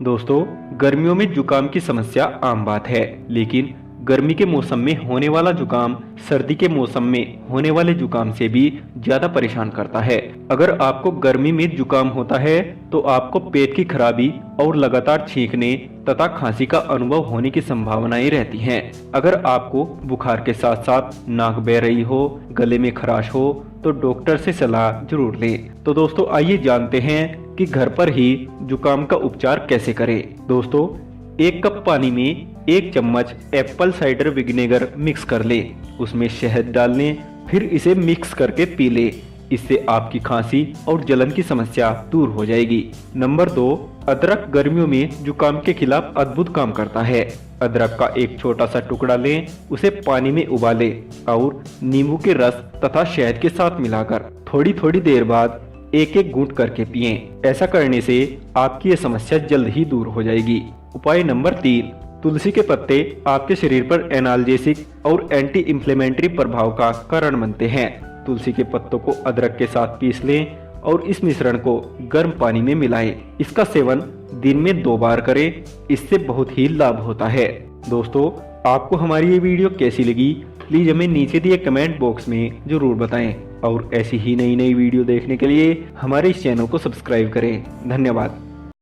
दोस्तों, गर्मियों में जुकाम की समस्या आम बात है, लेकिन गर्मी के मौसम में होने वाला जुकाम सर्दी के मौसम में होने वाले जुकाम से भी ज्यादा परेशान करता है। अगर आपको गर्मी में जुकाम होता है तो आपको पेट की खराबी और लगातार छींकने तथा खांसी का अनुभव होने की संभावनाएं रहती हैं। अगर आपको बुखार के साथ साथ नाक बह रही हो, गले में खराश हो तो डॉक्टर से सलाह जरूर लें। तो दोस्तों, आइए जानते हैं कि घर पर ही जुकाम का उपचार कैसे करें। दोस्तों, 1 कप पानी में 1 चम्मच एप्पल साइडर विनेगर मिक्स कर ले, उसमें शहद डाल लें, फिर इसे मिक्स करके पी ले। इससे आपकी खांसी और जलन की समस्या दूर हो जाएगी। नंबर 2, अदरक गर्मियों में जुकाम के खिलाफ अद्भुत काम करता है। अदरक का एक छोटा सा टुकड़ा लें, उसे पानी में उबालें और नींबू के रस तथा शहद के साथ मिलाकर थोड़ी थोड़ी देर बाद एक एक घूंट करके पिएं। ऐसा करने से आपकी ये समस्या जल्द ही दूर हो जाएगी। उपाय नंबर 3, तुलसी के पत्ते आपके शरीर पर एनाल्जेसिक और एंटी इंफ्लेमेटरी प्रभाव का कारण बनते हैं। तुलसी के पत्तों को अदरक के साथ पीस लें और इस मिश्रण को गर्म पानी में मिलाएं। इसका सेवन दिन में 2 बार करें, इससे बहुत ही लाभ होता है। दोस्तों, आपको हमारी ये वीडियो कैसी लगी प्लीज हमें नीचे दिए कमेंट बॉक्स में जरूर बताएं और ऐसी ही नई वीडियो देखने के लिए हमारे इस चैनल को सब्सक्राइब करें। धन्यवाद।